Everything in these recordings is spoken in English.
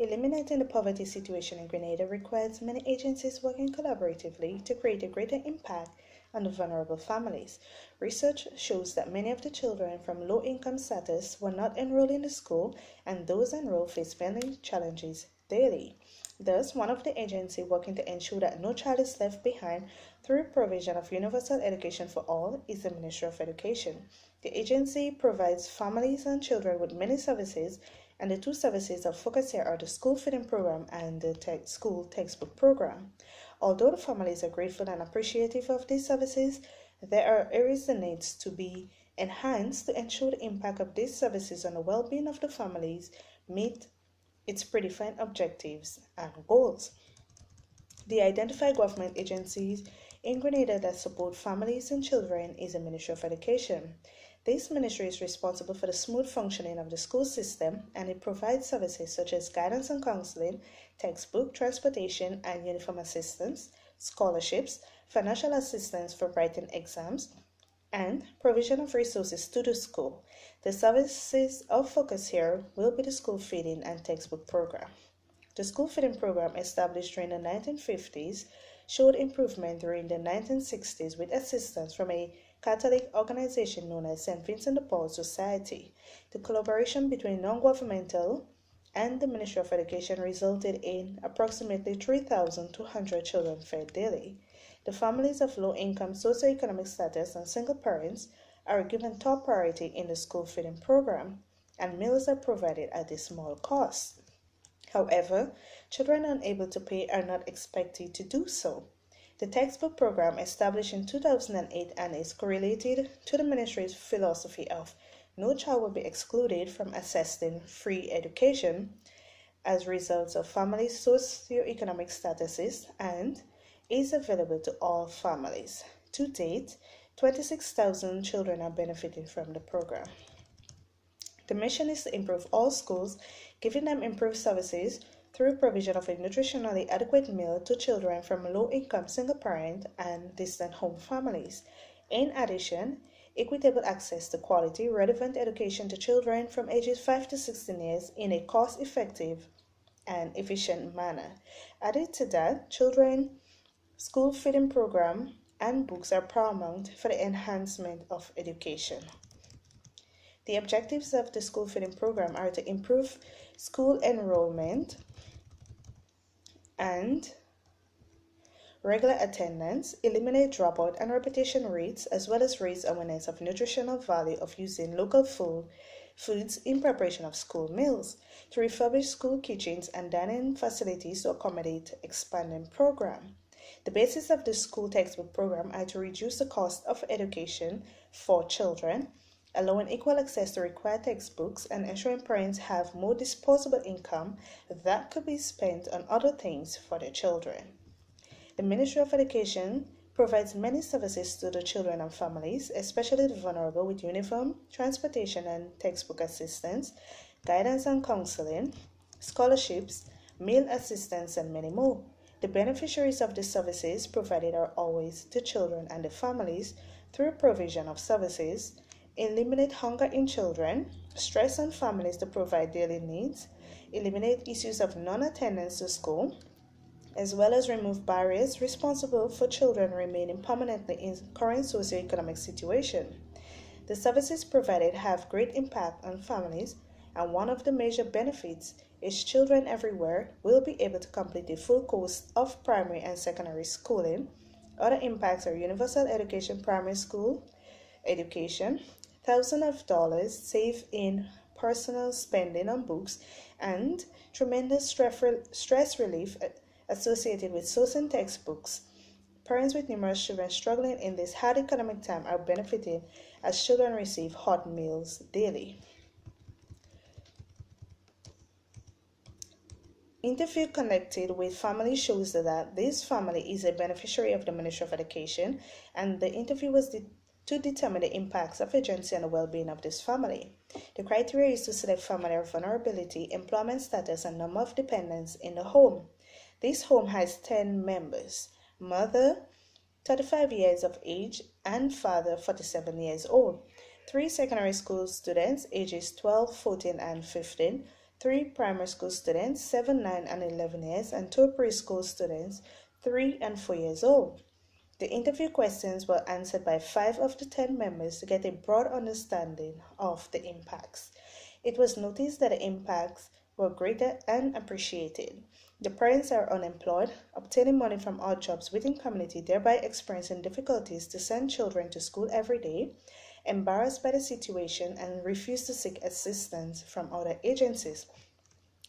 Eliminating the poverty situation in Grenada requires many agencies working collaboratively to create a greater impact on the vulnerable families. Research shows that many of the children from low income status were not enrolled in the school, and those enrolled face many challenges daily. Thus, one of the agencies working to ensure that no child is left behind through provision of universal education for all is the Ministry of Education. The agency provides families and children with many services, and the two services of focus here are the school feeding program and the school textbook program. Although the families are grateful and appreciative of these services, there are areas that need to be enhanced to ensure the impact of these services on the well-being of the families meet its predefined objectives and goals. The identified government agencies in Grenada that support families and children is the Ministry of Education. This ministry is responsible for the smooth functioning of the school system, and it provides services such as guidance and counseling, textbook, transportation and uniform assistance, scholarships, financial assistance for writing exams, and provision of resources to the school. The services of focus here will be the school feeding and textbook program. The school feeding program, established during the 1950s, showed improvement during the 1960s with assistance from a Catholic organization known as St. Vincent de Paul Society. The collaboration between non-governmental and the Ministry of Education resulted in approximately 3,200 children fed daily. The families of low-income socioeconomic status and single parents are given top priority in the school feeding program, and meals are provided at a small cost. However, children unable to pay are not expected to do so. The textbook program, established in 2008 and is correlated to the ministry's philosophy of no child will be excluded from accessing free education as results of families' socioeconomic statuses, and is available to all families. To date, 26,000 children are benefiting from the program. The mission is to improve all schools, giving them improved services through provision of a nutritionally adequate meal to children from low-income single-parent and distant home families. In addition, equitable access to quality, relevant education to children from ages 5 to 16 years in a cost-effective and efficient manner. Added to that, children school feeding program and books are paramount for the enhancement of education. The objectives of the school feeding program are to improve school enrollment and regular attendance, eliminate dropout and repetition rates, as well as raise awareness of nutritional value of using local foods in preparation of school meals, to refurbish school kitchens and dining facilities to accommodate expanding program. The basis of the school textbook program are to reduce the cost of education for children, allowing equal access to required textbooks, and ensuring parents have more disposable income that could be spent on other things for their children. The Ministry of Education provides many services to the children and families, especially the vulnerable, with uniform, transportation and textbook assistance, guidance and counseling, scholarships, meal assistance, and many more. The beneficiaries of the services provided are always the children and the families through provision of services, eliminate hunger in children, stress on families to provide daily needs, eliminate issues of non-attendance to school, as well as remove barriers responsible for children remaining permanently in current socioeconomic situation. The services provided have great impact on families, and one of the major benefits is children everywhere will be able to complete the full course of primary and secondary schooling. Other impacts are universal education, primary school education, thousands of dollars saved in personal spending on books, and tremendous stress relief associated with sourcing textbooks. Parents with numerous children struggling in this hard economic time are benefiting as children receive hot meals daily. Interview conducted with family shows that this family is a beneficiary of the Ministry of Education, and the interview was to determine the impacts of agency on the well-being of this family. The criteria is to select family of vulnerability, employment status, and number of dependents in the home. This home has 10 members: mother, 35 years of age, and father, 47 years old. 3 secondary school students, ages 12, 14, and 15, 3 primary school students, 7, 9, and 11 years, and 2 preschool students, 3 and 4 years old. The interview questions were answered by 5 of the 10 members to get a broad understanding of the impacts. It was noticed that the impacts were greater and appreciated. The parents are unemployed, obtaining money from odd jobs within community, thereby experiencing difficulties to send children to school every day, embarrassed by the situation, and refuse to seek assistance from other agencies.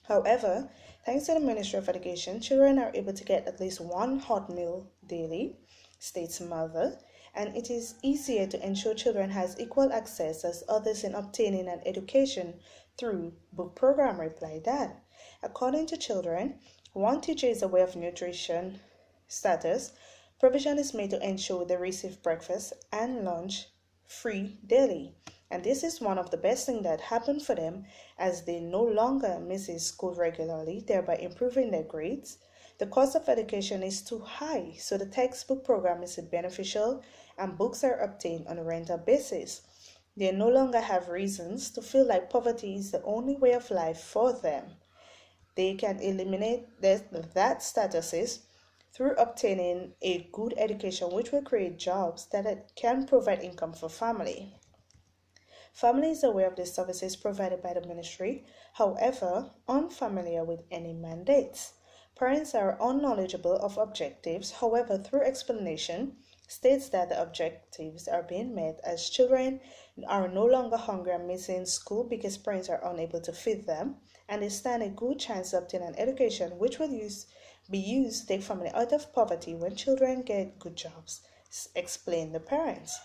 However, thanks to the Ministry of Education, children are able to get at least one hot meal daily, states mother, and it is easier to ensure children has equal access as others in obtaining an education through book program, replied dad. According to children, one teacher is aware of nutrition status. Provision is made to ensure they receive breakfast and lunch free daily. And this is one of the best things that happened for them as they no longer miss school regularly, thereby improving their grades. The cost of education is too high, so the textbook program is beneficial and books are obtained on a rental basis. They no longer have reasons to feel like poverty is the only way of life for them. They can eliminate that statuses through obtaining a good education, which will create jobs that can provide income for family. Family is aware of the services provided by the ministry, however, unfamiliar with any mandates. Parents are unknowledgeable of objectives, however, through explanation, states that the objectives are being met as children are no longer hungry and missing school because parents are unable to feed them, and they stand a good chance to obtain an education which will be used to take family out of poverty when children get good jobs, explain the parents.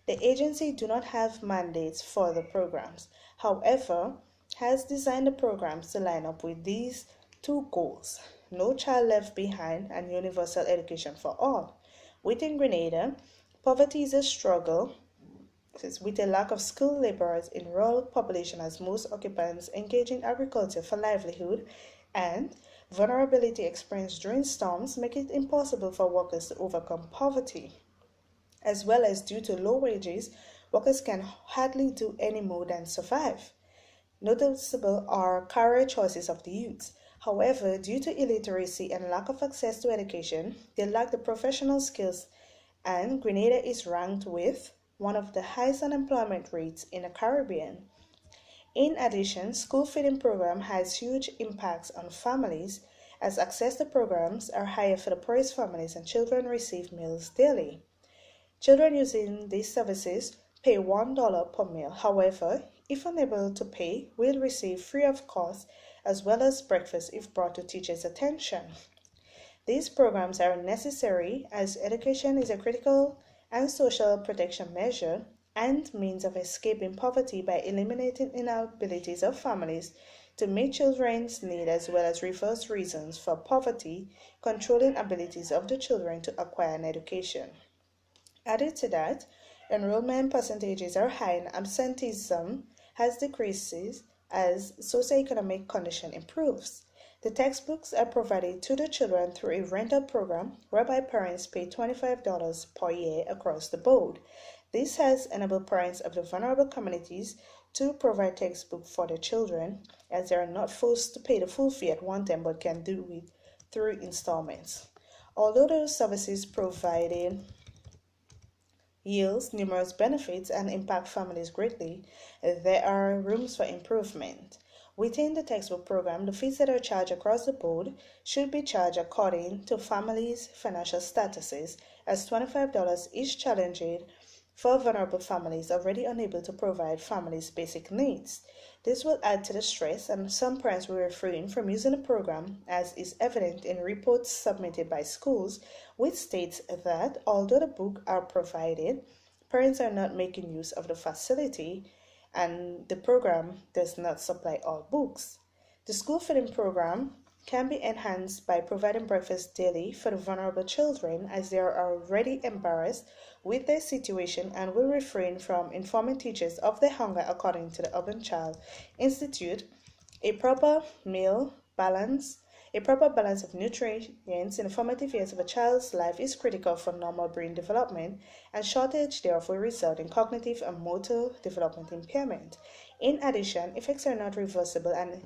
The agency do not have mandates for the programs, however, has designed the programs to line up with these two goals: no child left behind and universal education for all. Within Grenada, poverty is a struggle with a lack of skilled laborers in rural population as most occupants engage in agriculture for livelihood, and vulnerability experienced during storms make it impossible for workers to overcome poverty. As well as due to low wages, workers can hardly do any more than survive. Noticeable are career choices of the youths. However, due to illiteracy and lack of access to education, they lack the professional skills, and Grenada is ranked with one of the highest unemployment rates in the Caribbean. In addition, school feeding program has huge impacts on families as access to programs are higher for the poorest families and children receive meals daily. Children using these services pay $1 per meal. However, if unable to pay, will receive free of cost as well as breakfast if brought to teachers' attention. These programs are necessary as education is a critical and social protection measure and means of escaping poverty by eliminating inabilities of families to meet children's needs as well as reverse reasons for poverty, controlling abilities of the children to acquire an education. Added to that, enrollment percentages are high and absenteeism has decreased as socioeconomic condition improves. The textbooks are provided to the children through a rental program whereby parents pay $25 per year across the board. This has enabled parents of the vulnerable communities to provide textbooks for their children as they are not forced to pay the full fee at one time but can do it through installments. Although those services provided yields numerous benefits and impact families greatly, there are rooms for improvement. Within the textbook program, the fees that are charged across the board should be charged according to families' financial statuses, as $25 is challenged for vulnerable families already unable to provide families' basic needs. This will add to the stress, and some parents will refrain from using the program, as is evident in reports submitted by schools, which states that although the books are provided, parents are not making use of the facility, and the program does not supply all books. The school feeding program can be enhanced by providing breakfast daily for the vulnerable children as they are already embarrassed with their situation and will refrain from informing teachers of their hunger according to the Urban Child Institute. A proper balance of nutrients in the formative years of a child's life is critical for normal brain development, and shortage thereof will result in cognitive and motor development impairment. In addition, effects are not reversible, and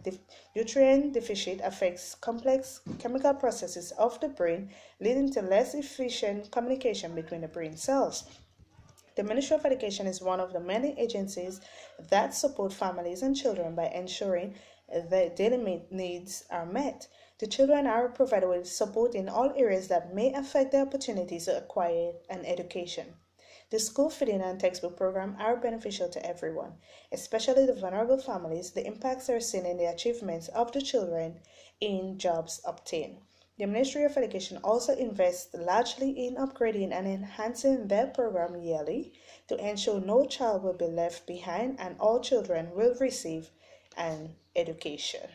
nutrient deficit affects complex chemical processes of the brain, leading to less efficient communication between the brain cells. The Ministry of Education is one of the many agencies that support families and children by ensuring their daily needs are met. The children are provided with support in all areas that may affect their opportunities to acquire an education. The school feeding and textbook program are beneficial to everyone, especially the vulnerable families. The impacts are seen in the achievements of the children in jobs obtained. The Ministry of Education also invests largely in upgrading and enhancing their program yearly to ensure no child will be left behind and all children will receive an education.